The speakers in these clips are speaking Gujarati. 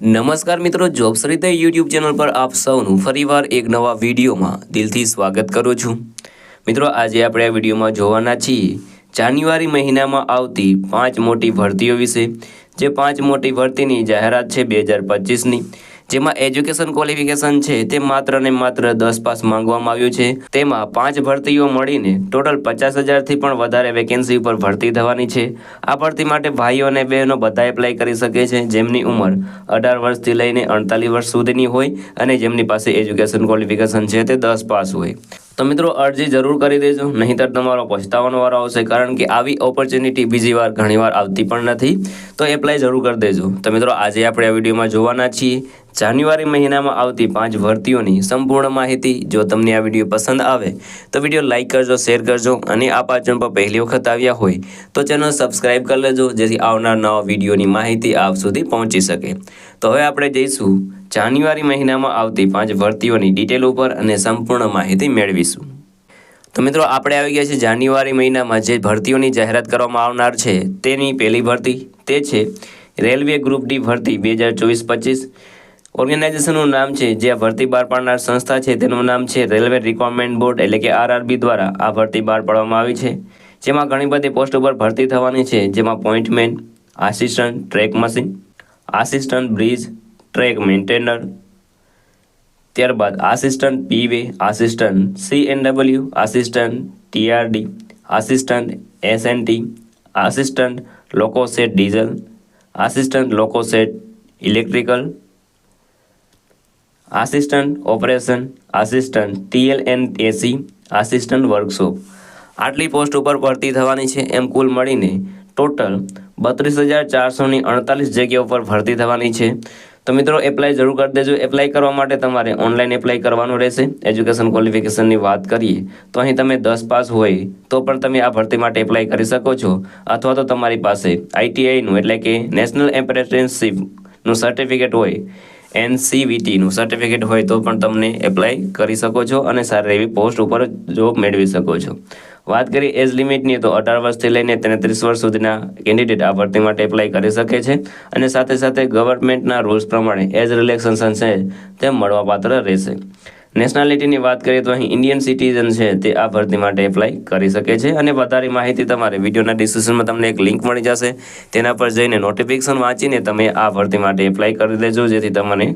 નમસ્કાર મિત્રો, જોબ્સ રીતે યુટ્યુબ ચેનલ પર આપ સૌનું ફરીવાર એક નવા વિડીયોમાં દિલથી સ્વાગત કરું છું। મિત્રો, આજે આપણે આ વિડીયોમાં જોવાના છીએ જાન્યુઆરી મહિનામાં આવતી 5 મોટી ભરતીઓ વિશે। જે 5 મોટી ભરતીની જાહેરાત છે 2025ની, જેમાં એજ્યુકેશન ક્વોલિફિકેશન છે તે માત્ર ને માત્ર 10 પાસ માંગવામાં આવ્યું છે। તેમાં 5 ભરતીઓ મળીને ટોટલ 50,000થી પણ વધારે વેકેન્સી ઉપર ભરતી થવાની છે। આ ભરતી માટે ભાઈઓ અને બહેનો બધા એપ્લાય કરી શકે છે, જેમની ઉંમર 18 વર્ષથી લઈને 48 વર્ષ સુધીની હોય અને જેમની પાસે એજ્યુકેશન ક્વોલિફિકેશન છે તે 10 પાસ હોય। તો મિત્રો, અરજી જરૂર કરી દેજો, નહીંતર તમારો પછતાવાનો વારો આવશે, કારણ કે આવી ઓપોર્ચ્યુનિટી બીજી વાર ઘણીવાર આવતી પણ નથી। તો એપ્લાય જરૂર કરી દેજો। તો મિત્રો, આજે આપણે આ વિડીયોમાં જોવાના છીએ જાન્યુઆરી મહિનામાં આવતી 5 ભરતીઓની સંપૂર્ણ માહિતી। જો તમને આ વિડીયો પસંદ આવે તો વિડીયો લાઇક કરજો, શેર કરજો અને આ ચેનલ પર પહેલી વખત આવ્યા હોય તો ચેનલ સબસ્ક્રાઇબ કરી લેજો, જેથી આવનાર નવા વિડીયોની માહિતી આપ સુધી પહોંચી શકે। તો હવે આપણે જઈશું જાન્યુઆરી મહિનામાં આવતી 5 ભરતીઓની ડિટેલ ઉપર અને સંપૂર્ણ માહિતી મેળવીશું। તો મિત્રો, આપણે આવી ગયા છે જાન્યુઆરી મહિનામાં જે ભરતીઓની જાહેરાત કરવામાં આવનાર છે તેની પહેલી ભરતી તે છે રેલવે ગ્રુપ ડી ભરતી 2024-25। ઓર્ગેનાઇઝેશનનું નામ છે, જે આ ભરતી બહાર પાડનાર સંસ્થા છે તેનું નામ છે રેલવે રિક્વાયરમેન્ટ બોર્ડ એટલે કે RRB દ્વારા આ ભરતી બહાર પાડવામાં આવી છે। જેમાં ઘણી બધી પોસ્ટ ઉપર ભરતી થવાની છે, જેમાં pointsman, assistant track machine, assistant bridge track maintainer, ત્યારબાદ assistant P way, assistant CNW, assistant TRD, assistant SNT, assistant loco shed diesel, assistant loco shed electrical, assistant operation, assistant TLNAC, assistant workshop, આટલી પોસ્ટ ઉપર ભરતી થવાની છે। એમ કુલ મળીને ટોટલ 32,448 જગ્યાઓ પર ભરતી થવાની છે। તો મિત્રો, એપ્લાય જરૂર કરી દેજો। એપ્લાય કરવા માટે તમારે ઓનલાઈન એપ્લાય કરવાનું રહેશે। એજ્યુકેશન ક્વોલિફિકેશનની વાત કરીએ તો અહીં તમે 10 પાસ હોય તો પણ તમે આ ભરતી માટે એપ્લાય કરી શકો છો, અથવા તો તમારી પાસે ITIનું એટલે કે નેશનલ એપ્રેન્ટિસશીપનું સર્ટિફિકેટ હોય, NCVTનું સર્ટિફિકેટ હોય તો પણ તમને એપ્લાય કરી શકો છો અને સારી એવી પોસ્ટ ઉપર જોબ મેળવી શકો છો। વાત કરીએ એજ લિમિટની તો 18 વર્ષથી લઈને 33 વર્ષ સુધીના કેન્ડિડેટ આ ભરતી માટે એપ્લાય કરી શકે છે અને સાથે સાથે ગવર્મેન્ટના રૂલ્સ પ્રમાણે એજ રિલેક્સેશન છે તે મળવાપાત્ર રહેશે। નેશનાલિટીની વાત કરીએ તો અહીં ઇન્ડિયન સિટીઝન છે તે આ ભરતી માટે એપ્લાય કરી શકે છે અને વધારે માહિતી તમારે વિડીયોના ડિસ્ક્રિપ્શનમાં તમને એક લિંક મળી જશે, તેના પર જઈને નોટિફિકેશન વાંચીને તમે આ ભરતી માટે એપ્લાય કરી દેજો, જેથી તમને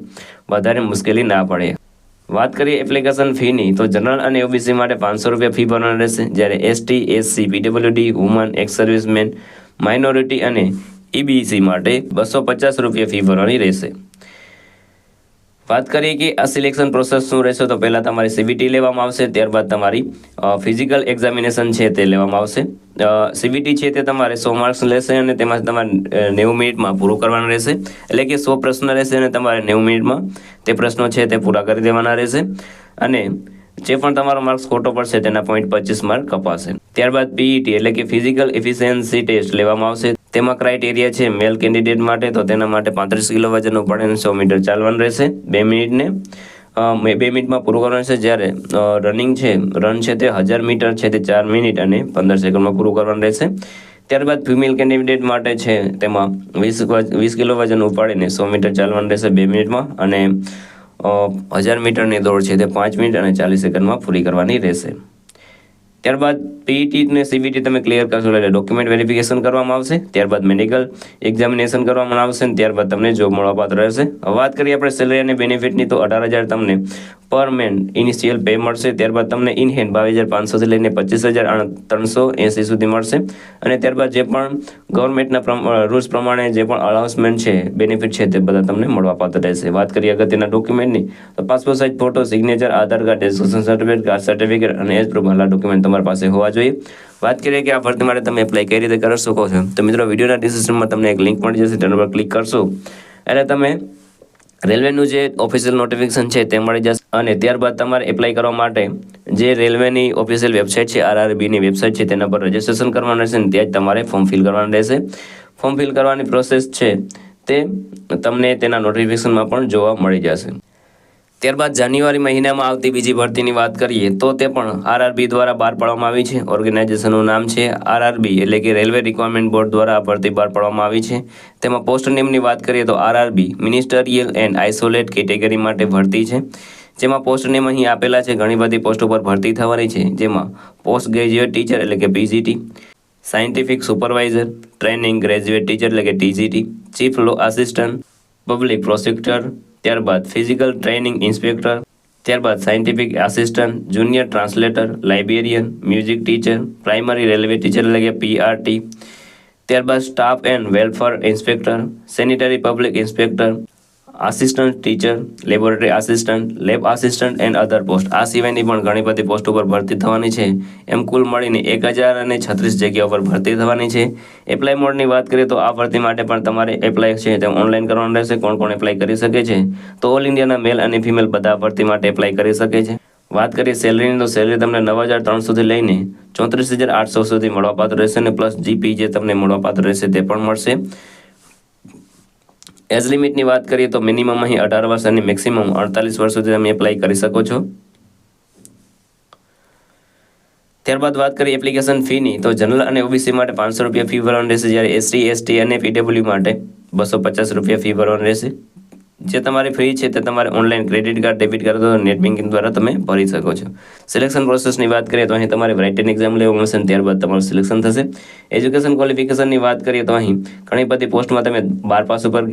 વધારે મુશ્કેલી ના પડે। વાત કરીએ એપ્લિકેશન ફીની તો જનરલ અને OBC માટે 500 રૂપિયા ફી ભરવાની રહેશે, જ્યારે ST, SC, PWD, woman, x servicemen, minority અને EBC માટે 250 રૂપિયા ફી ભરવાની રહેશે। વાત કરીએ કે આ સિલેક્શન પ્રોસેસ શું રહેશે તો પહેલાં તમારી CBT લેવામાં આવશે, ત્યારબાદ તમારી ફિઝિકલ એક્ઝામિનેશન છે તે લેવામાં આવશે। CBT છે તે તમારે 100 માર્ક્સ લેશે અને તેમાં તમારે 90 મિનિટમાં પૂરું કરવાનું રહેશે, એટલે કે 100 પ્રશ્ન રહેશે અને તમારે 90 મિનિટમાં તે પ્રશ્નો છે તે પૂરા કરી દેવાના રહેશે અને જે પણ તમારો માર્ક્સ ખોટો પડશે તેના પોઈન્ટ 25 માર્ક કપાશે। ત્યારબાદ PET એટલે કે ફિઝિકલ એફિશિયન્સી ટેસ્ટ લેવામાં આવશે। તેમાં ક્રાઇટેરિયા છે મેલ કેન્ડિડેટ માટે તો તેના માટે 35 કિલો વજનનું પડે અને 100 મીટર ચાલવાનું રહેશે 2 મિનિટને 2 મિનિટમાં પૂરું કરવાનું છે, જ્યારે રન છે તે 1000 મીટર છે તે 4 મિનિટ અને 15 સેકન્ડમાં પૂરું કરવાનું રહેશે। ત્યારબાદ ફિમેલ કેન્ડિડેટ માટે છે તેમાં 20 કિલો વજન ઉપાડીને 100 મીટર ચાલવાનું રહેશે 2 મિનિટમાં અને 1000 મીટરની દોડ છે તે 5 મિનિટ અને 40 સેકન્ડમાં પૂરી કરવાની રહેશે। ત્યારબાદ PET અને CBT તમે ક્લિયર કરશો એટલે ડોક્યુમેન્ટ વેરિફિકેશન કરવામાં આવશે, ત્યારબાદ મેડિકલ એક્ઝામિનેશન કરવામાં આવશે અને ત્યારબાદ તમને જોબ મળવાપાત્ર રહેશે। વાત કરીએ આપણે સેલરી અને બેનિફિટની તો 18,000 તમને પર મેન ઇનિશિયલ પે મળશે, ત્યારબાદ તમને ઇન હેન્ડ 22,500થી લઈને 25,380 સુધી મળશે અને ત્યારબાદ જે પણ ગવર્મેન્ટના રૂલ્સ પ્રમાણે જે પણ અલાઉન્સમેન્ટ છે, બેનિફિટ છે તે બધા તમને મળવાપાત્ર રહેશે। વાત કરીએ અગત્યના ડોક્યુમેન્ટની તો passport size photo, signature, Aadhaar card, education certificate, caste certificate અને એજ પ્રૂફ વાળા ડોક્યુમેન્ટ તમારી પાસે હોવા જોઈએ। વાત કરીએ કે આ ભરતી માટે તમે એપ્લાય કઈ રીતે કરી શકો છો તો મિત્રો, વિડીયોના ડિસ્ક્રિપ્શનમાં તમને એક લિંક મળી જશે, તેના પર ક્લિક કરશો એટલે તમે રેલવેનું જે ઓફિશિયલ નોટિફિકેશન છે તે મળી જશે અને ત્યારબાદ તમારે એપ્લાય કરવા માટે જે રેલવેની ઓફિશિયલ વેબસાઇટ છે, RRBની વેબસાઇટ છે, તેના પર રજિસ્ટ્રેશન કરવાનું રહેશે અને ત્યાં જ તમારે ફોર્મ ફિલ કરવાનું રહેશે। ફોર્મ ફિલ કરવાની પ્રોસેસ છે તે તમને તેના નોટિફિકેશનમાં પણ જોવા મળી જશે। ત્યારબાદ જાન્યુઆરી મહિનામાં આવતી બીજી ભરતીની વાત કરીએ તો તે પણ આરઆરબી દ્વારા બહાર પાડવામાં આવી છે. ઓર્ગેનાઇઝેશનનું નામ છે આરઆરબી એટલે કે રેલવે રિક્વાયરમેન્ટ બોર્ડ દ્વારા આ ભરતી બહાર પાડવામાં આવી છે. તેમાં પોસ્ટ નેમની વાત કરીએ તો RRB ministerial and isolate category માટે ભરતી છે. જેમાં પોસ્ટ નેમ અહીં આપેલા છે. ઘણી બધી પોસ્ટ ઉપર ભરતી થવાની છે, જેમાં પોસ્ટ ગ્રેજ્યુએટ ટીચર એટલે કે PGT, scientific supervisor, training graduate teacher એટલે કે ટીજીટી, ચીફ લો આસિસ્ટન્ટ, પબ્લિક પ્રોસિક્યુટર, ત્યારબાદ ફિઝિકલ ટ્રેનિંગ ઇન્સ્પેક્ટર, ત્યારબાદ scientific assistant, junior translator, librarian, music teacher, primary railway teacher એટલે કે પીઆરટી, ત્યારબાદ staff and welfare inspector, sanitary public inspector, assistant teacher, laboratory assistant, lab assistant and other post. આ સિવાયની પણ ઘણી બધી પોસ્ટ ઉપર ભરતી થવાની છે. એમ કુલ મળીને 1036 જગ્યાઓ પર ભરતી થવાની છે. એપ્લાય મોડની વાત કરીએ તો આ ભરતી માટે પણ તમારે એપ્લાય છે તે ઓનલાઈન કરવાનું રહેશે. કોણ કોણ એપ્લાય કરી શકે છે? તો ઓલ ઇન્ડિયાના મેલ અને ફિમેલ બધા ભરતી માટે એપ્લાય કરી શકે છે. વાત કરીએ સેલરીની તો સેલરી તમને 9,300થી લઈને 34,800 સુધી મળવાપાત્ર રહેશે અને પ્લસ જીપી જે તમને મળવાપાત્ર રહેશે તે પણ મળશે. એજ લિમિટની વાત કરીએ તો મિનિમમ અહીં 18 વર્ષ અને મેક્સિમમ 48 વર્ષ સુધી તમે એપ્લાય કરી શકો છો. ત્યારબાદ વાત કરીએ એપ્લિકેશન ફીની તો જનરલ અને ઓબીસી માટે 500 રૂપિયા ફી ભરવાની રહેશે, જ્યારે એસટી, એસટી અને પીડબ્લ્યુ માટે 250 રૂપિયા ફી ભરવાની રહેશે. જે તમારી ફી છે તે તમારે online credit card, debit card અથવા નેટ બેન્કિંગ દ્વારા તમે ભરી શકો છો. સિલેક્શન પ્રોસેસની વાત કરીએ તો અહીં તમારે રાઇટિંગ એક્ઝામ લેવું મળશે, ત્યારબાદ તમારું સિલેક્શન થશે. એજ્યુકેશન ક્વોલિફિકેશનની વાત કરીએ તો અહીં ઘણી બધી પોસ્ટમાં તમે 12 પાસ ઉપર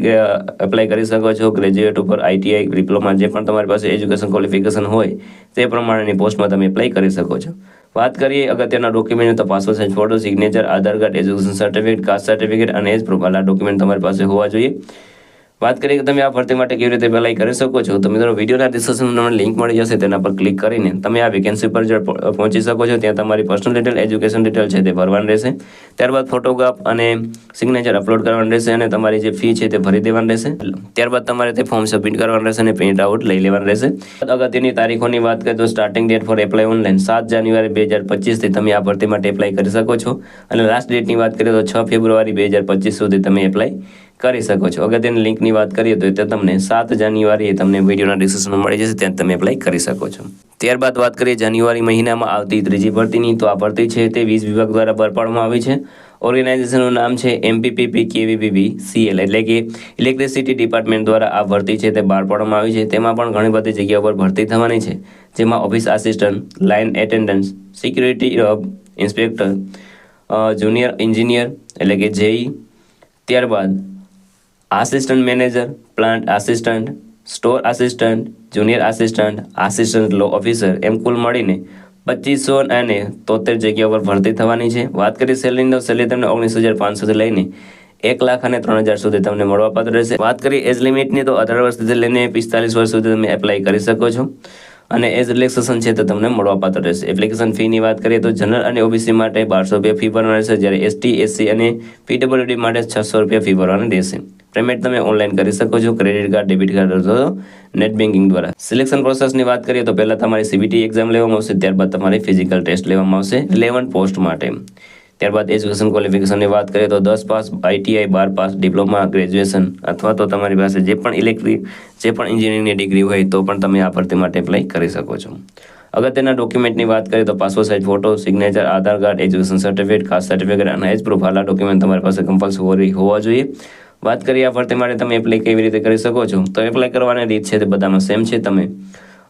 એપ્લાય કરી શકો છો. ગ્રેજ્યુએટ ઉપર, આઈટીઆઈ, ડિપ્લોમા જે પણ તમારી પાસે એજ્યુકેશન ક્વોલિફિકેશન હોય તે પ્રમાણેની પોસ્ટમાં તમે એપ્લાય કરી શકો છો. વાત કરીએ અગત્યના ડોક્યુમેન્ટ તો passport size photo, signature, Aadhaar card, education certificate, caste certificate અને એજ પ્રૂફ આ ડોક્યુમેન્ટ તમારી પાસે હોવા જોઈએ. વાત કરીએ કે તમે આ ભરતી માટે કેવી રીતે એપ્લાય કરી શકો છો તો મિત્રો વિડીયોના ડિસ્ક્રિપ્શનમાં લિંક મળી જશે, તેના પર ક્લિક કરીને તમે આ વેકેન્સી પર પહોંચી શકો છો. ત્યાં તમારી પર્સનલ ડિટેલ, એજ્યુકેશન ડિટેલ છે તે ભરવાની રહેશે. ત્યારબાદ ફોટોગ્રાફ અને સિગ્નેચર અપલોડ કરવાનું રહેશે અને તમારી જે ફી છે તે ભરી દેવાની રહેશે. ત્યારબાદ તમારે તે ફોર્મ સબમિટ કરવાનું રહેશે અને પ્રિન્ટ આઉટ લઈ લેવાનું રહેશે. અગત્યની તારીખોની વાત કરીએ તો starting date for apply online 7 જાન્યુઆરી 2025થી તમે આ ભરતી માટે એપ્લાય કરી શકો છો અને લાસ્ટ ડેટની વાત કરીએ તો 6 ફેબ્રુઆરી 2025 સુધી તમે એપ્લાય કરી શકો છો. અગત્યની લિંકની વાત કરીએ તો તે તમને 7 જાન્યુઆરીએ તમને વિડીયોના ડિસ્ક્રિપ્શનમાં મળી જશે, ત્યાં તમે એપ્લાય કરી શકો છો. ત્યારબાદ વાત કરીએ જાન્યુઆરી મહિનામાં આવતી ત્રીજી ભરતીની તો આ ભરતી છે તે 20 વિભાગ દ્વારા બહાર પાડવામાં આવી છે. ઓર્ગેનાઇઝેશનનું નામ છે એમપીપીપી કેવીપીબી સીએલ એટલે કે ઇલેક્ટ્રિસિટી ડિપાર્ટમેન્ટ દ્વારા આ ભરતી છે તે બહાર પાડવામાં આવી છે. તેમાં પણ ઘણી બધી જગ્યાઓ પર ભરતી થવાની છે, જેમાં office assistant, line attendant, security inspector, junior engineer એટલે કે જેઈ, ત્યારબાદ assistant manager, plant assistant, store assistant, junior assistant, assistant law officer એમ કુલ મળીને 2573 જગ્યાઓ પર ભરતી થવાની છે. વાત કરીએ સેલરીની તો સેલરી તમને 19,500થી લઈને 1,03,000 સુધી તમને મળવાપાત્ર રહેશે. વાત કરીએ એજ લિમિટની તો 18 વર્ષથી લઈને 45 વર્ષ સુધી તમે એપ્લાય કરી શકો છો અને એજ રિલેક્સેશન છે તો તમને મળવાપાત્ર રહેશે. એપ્લિકેશન ફીની વાત કરીએ તો જનરલ અને ઓબીસી માટે 1200 રૂપિયા ફી ભરવાની રહેશે, જ્યારે એસટી, એસસી અને પીડબ્લ્યુડી માટે 600 રૂપિયા ફી ભરવાની રહેશે. પેમેન્ટ તમે ઓનલાઈન કરી શકો છો, ક્રેડિટ કાર્ડ, ડેબિટ કાર્ડ અથવા નેટ બેન્કિંગ દ્વારા. સિલેક્શન પ્રોસેસની વાત કરીએ તો પહેલાં તમારી સીબીટી એક્ઝામ લેવામાં આવશે, ત્યારબાદ તમારી ફિઝિકલ ટેસ્ટ લેવામાં આવશે 11 પોસ્ટ માટે. ત્યારબાદ એજ્યુકેશન ક્વોલિફિકેશનની વાત કરીએ તો 10 pass, ITI, 12 pass, diploma, graduation અથવા તો તમારી પાસે જે પણ એન્જિનિયરિંગની ડિગ્રી હોય તો પણ તમે આ ભરતી માટે એપ્લાય કરી શકો છો. અગત્યના ડોક્યુમેન્ટની વાત કરીએ તો passport size photo, signature, Aadhaar card, education certificate, caste certificate અને એજ પ્રૂફ આલા ડોક્યુમેન્ટ તમારી પાસે કમ્પલસરી હોવા જોઈએ. વાત કરીએ આ ભરતી માટે તમે એપ્લાય કેવી રીતે કરી શકો છો તો એપ્લાય કરવાની રીત છે તે બધામાં સેમ છે, તમે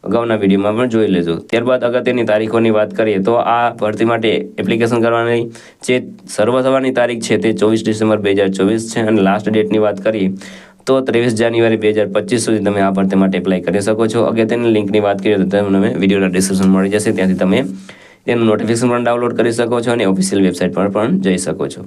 અગાઉના વિડીયોમાં પણ જોઈ લેજો. ત્યારબાદ અગત્યની તારીખોની વાત કરીએ તો આ ભરતી માટે એપ્લિકેશન કરવાની જે શરૂ થવાની તારીખ છે તે 24 ડિસેમ્બર 2024 છે અને લાસ્ટ ડેટની વાત કરીએ તો 23 જાન્યુઆરી 2025 સુધી તમે આ ભરતી માટે એપ્લાય કરી શકો છો. અગત્યની લિંકની વાત કરીએ તો તમને વિડીયોના ડિસ્ક્રિપ્શન મળી જશે, ત્યાંથી તમે તેનું નોટિફિકેશન પણ ડાઉનલોડ કરી શકો છો અને ઓફિશિયલ વેબસાઇટ પર પણ જઈ શકો છો.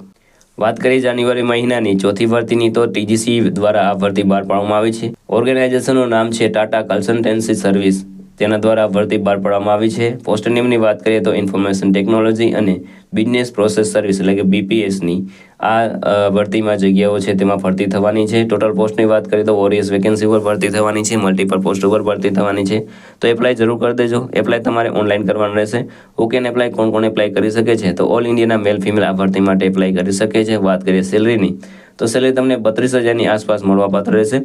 વાત કરીએ જાન્યુઆરી મહિનાની ચોથી ભરતીની તો ટીજીસી દ્વારા આ ભરતી બહાર પાડવામાં આવી છે. ઓર્ગેનાઇઝેશનનું નામ છે ટાટા કન્સલ્ટન્સી સર્વિસ, તેના દ્વારા ભરતી બહાર પાડવામાં આવી છે. પોસ્ટ નેમની વાત કરીએ તો ઇન્ફોર્મેશન ટેકનોલોજી અને બિઝનેસ પ્રોસેસ સર્વિસ એટલે કે બીપીએસની આ ભરતીમાં જગ્યાઓ છે તેમાં ભરતી થવાની છે. ટોટલ પોસ્ટની વાત કરીએ તો ઓરિયસ વેકેન્સી ઉપર ભરતી થવાની છે, મલ્ટીપલ પોસ્ટ ઉપર ભરતી થવાની છે. તો એપ્લાય જરૂર કરી દેજો. એપ્લાય તમારે ઓનલાઈન કરવાનું રહેશે. હુ કેન એપ્લાય, કોણ કોણ એપ્લાય કરી શકે છે તો ઓલ ઇન્ડિયાના મેલ ફિમેલ આ ભરતી માટે એપ્લાય કરી શકે છે. વાત કરીએ સેલરીની તો સેલેરી તમને 32,000ની આસપાસ મળવાપાત્ર રહેશે.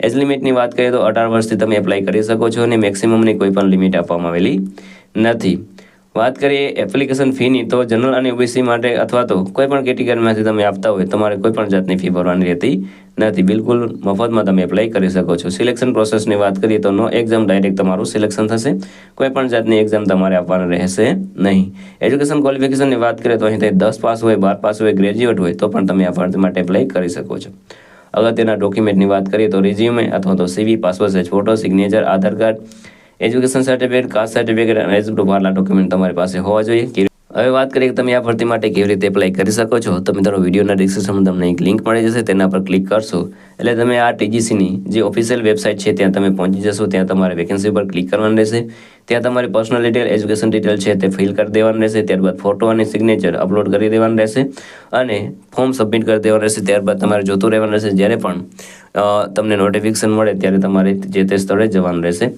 એજ લિમિટની વાત કરીએ તો 18 વર્ષથી તમે એપ્લાય કરી શકો છો અને મેક્સિમમની કોઈ પણ લિમિટ આપવામાં આવેલી નથી. વાત કરીએ એપ્લિકેશન ફીની તો જનરલ અને ઓબીસી માટે અથવા તો કોઈ પણ કેટેગરીમાંથી તમે આપતા હોય તમારે કોઈ પણ જાતની ફી ભરવાની રહેતી નથી. બિલકુલ મફતમાં તમે એપ્લાય કરી શકો છો. સિલેક્શન પ્રોસેસની વાત કરીએ તો નો એક્ઝામ ડાયરેક્ટ તમારું સિલેક્શન થશે. કોઈ પણ જાતની એક્ઝામ તમારે આપવાની રહેશે નહીં. એજ્યુકેશન ક્વોલિફિકેશનની વાત કરીએ તો અહીં 10 પાસ હોય, 12 પાસ હોય, ગ્રેજ્યુએટ હોય તો પણ તમે આ ભરતી માટે એપ્લાય કરી શકો છો. અગત્યના ડોક્યુમેન્ટની વાત કરીએ તો રિઝ્યુમે અથવા તો CV, passport size photo, signature, Aadhaar card, education certificate, caste certificate અને એજ પ્રૂફ આટલા ડોક્યુમેન્ટ તમારી પાસે હોવા જોઈએ. હવે વાત કરીએ કે તમે આ ભરતી માટે કેવી રીતે એપ્લાય કરી શકો છો. તો મિત્રો વિડીયોના ડિસ્ક્રિપ્શનમાં તમને એક લિંક મળી જશે, તેના પર ક્લિક કરશો એટલે તમે આ ટીજીસીની જે ઓફિશિયલ વેબસાઇટ છે ત્યાં તમે પહોંચી જશો. ત્યાં તમારે વેકેન્સી પર ક્લિક કરવાનું રહેશે. ત્યાં તમારી પર્સનલ ડિટેલ, એજ્યુકેશન ડિટેલ છે તે ફિલ કરી દેવાનું રહેશે. ત્યારબાદ ફોટો અને સિગ્નેચર અપલોડ કરી દેવાનું રહેશે અને ફોર્મ સબમિટ કરી દેવાનું રહેશે. ત્યારબાદ તમારે જોતું રહેવાનું રહેશે. જ્યારે પણ તમને નોટિફિકેશન મળે ત્યારે તમારે જે તે સ્થળે જવાનું રહેશે.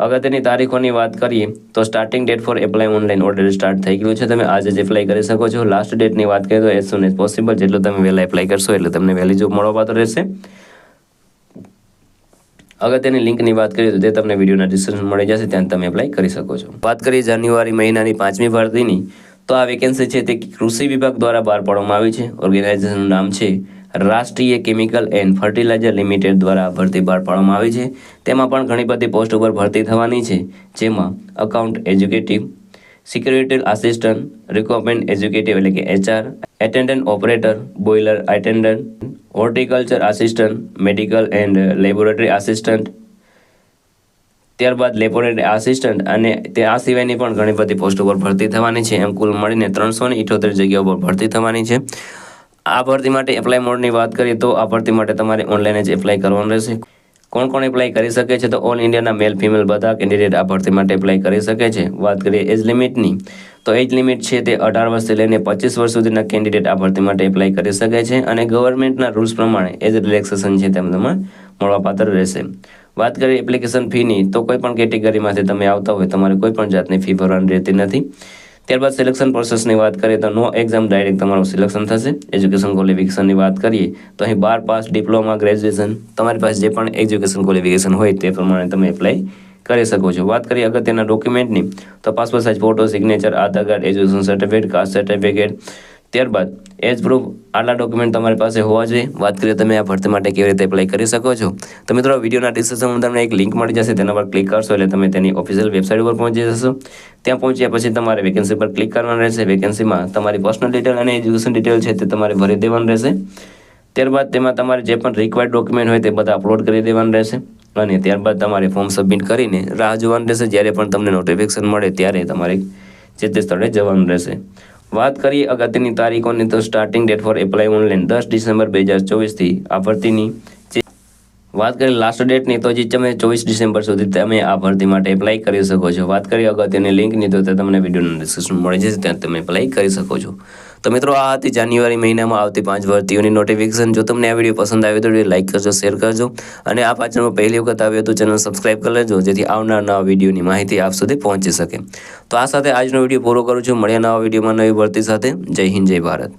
અગત્યની તારીખોની વાત કરીએ તો starting date for apply online already start થઈ ગયું છે. તમે આજે જ એપ્લાય કરી શકો છો. લાસ્ટ ડેટની વાત કરીએ તો એઝ સૂન એઝ પોસિબલ, જેટલું તમે વહેલા એપ્લાય કરશો એટલે તમને વહેલી જોબ મળવાપાત્ર રહેશે. અગત્યની લિંકની વાત કરીએ તો તે તમને વિડીયોના ડિસ્ક્રિપ્શન મળી જશે, ત્યાં તમે એપ્લાય કરી શકો છો. વાત કરીએ જાન્યુઆરી મહિનાની 5મી ભરતીની તો આ વેકેન્સી છે તે કૃષિ વિભાગ દ્વારા બહાર પાડવામાં આવી છે. ઓર્ગેનાઇઝેશનનું નામ છે રાષ્ટ્રીય કેમિકલ એન્ડ ફર્ટિલાઇઝર લિમિટેડ દ્વારા ભરતી બહાર પાડવામાં આવી છે. તેમાં પણ ઘણી બધી પોસ્ટ ઉપર ભરતી થવાની છે, જેમાં account executive, security assistant, requirement executive એટલે કે HR, attendant operator, boiler attendant, horticulture assistant, medical and laboratory assistant, ત્યારબાદ લેબોરેટરી આસિસ્ટન્ટ અને તે આ સિવાયની પણ ઘણી બધી પોસ્ટ ઉપર ભરતી થવાની છે. એમ કુલ મળીને 378 જગ્યાઓ પર ભરતી થવાની છે. આ ભરતી માટે એપ્લાય મોડની વાત કરીએ તો આ ભરતી માટે તમારે ઓનલાઈન જ એપ્લાય કરવાનું રહેશે. કોણ કોણ એપ્લાય કરી શકે છે? તો ઓલ ઇન્ડિયાના મેલ ફિમેલ બધા કેન્ડિડેટ આ ભરતી માટે એપ્લાય કરી શકે છે. વાત કરીએ એજ લિમિટની તો એજ લિમિટ છે તે 18 વર્ષથી લઈને 25 વર્ષ સુધીના કેન્ડિડેટ આ ભરતી માટે એપ્લાય કરી શકે છે અને ગવર્મેન્ટના રૂલ્સ પ્રમાણે એજ રિલેક્સેશન છે તેમ તમને મળવાપાત્ર રહેશે. વાત કરીએ એપ્લિકેશન ફીની તો કોઈ પણ કેટેગરીમાંથી તમે આવતા હોય તમારે કોઈ પણ જાતની ફી ભરવાની રહેતી નથી. ત્યારબાદ સિલેક્શન પ્રોસેસની વાત કરીએ તો નો એક્ઝામ ડાયરેક્ટ તમારું સિલેક્શન થશે. એજ્યુકેશન ક્વોલિફિકેશનની વાત કરીએ તો અહીં 12 પાસ, ડિપ્લોમા, ગ્રેજ્યુએશન તમારી પાસે જે પણ એજ્યુકેશન ક્વોલિફિકેશન હોય તે પ્રમાણે તમે એપ્લાય કરી શકો છો. વાત કરીએ અગત્યના ડોક્યુમેન્ટની તો passport size photo, signature, Aadhaar card, education certificate, caste certificate, ત્યારબાદ એજ પ્રૂફ આટલા ડોક્યુમેન્ટ તમારી પાસે હોવા જોઈએ. વાત કરીએ તમે આ ભરતી માટે કેવી રીતે એપ્લાય કરી શકો છો. તો મિત્રો વિડીયોના ડિસ્ક્રિપ્શનમાં તમને એક લિંક મળી જશે, તેના પર ક્લિક કરશો એટલે તમે તેની ઓફિશિયલ વેબસાઇટ પર પહોંચી જશો. ત્યાં પહોંચ્યા પછી તમારે વેકેન્સી પર ક્લિક કરવાનું રહેશે. વેકેન્સીમાં તમારી પર્સનલ ડિટેલ અને એજ્યુકેશન ડિટેલ છે તે તમારે ભરી દેવાનું રહેશે. ત્યારબાદ તેમાં તમારે જે પણ રિક્વાયર્ડ ડોક્યુમેન્ટ હોય તે બધા અપલોડ કરી દેવાનું રહેશે અને ત્યારબાદ તમારે ફોર્મ સબમિટ કરીને રાહ જોવાનું રહેશે. જ્યારે પણ તમને નોટિફિકેશન મળે ત્યારે તમારે જે તે સ્થળે જવાનું રહેશે. વાત કરીએ અગત્યની તારીખોની તો starting date for apply online 10 December 2024થી આ ભરતીની વાત કરીએ લાસ્ટ ડેટની તો જે તમે 24 ડિસેમ્બર સુધી તમે આ ભરતી માટે એપ્લાય કરી શકો છો. વાત કરીએ અગત્યની લિંકની તો તે તમને વિડીયોના ડિસ્ક્રિપ્શનમાં મળી જશે, ત્યાં તમે એપ્લાય કરી શકો છો. તો મિત્રો આ હતી જાન્યુઆરી મહિનામાં આવતી 5 ભરતીઓની નોટિફિકેશન. જો તમને આ વિડીયો પસંદ આવ્યો તો લાઈક કરજો, શેર કરજો અને આ ચેનલમાં પહેલી વખત આવ્યો તો ચેનલ સબસ્ક્રાઈબ કરી લેજો, જેથી આવનાર નવા વિડીયોની માહિતી આપ સુધી પહોંચી શકે. તો આ સાથે આજનો વિડીયો પૂરો કરું છું. મળ્યા નવા વિડીયોમાં નવી ભરતી સાથે. જય હિન્દ, જય ભારત.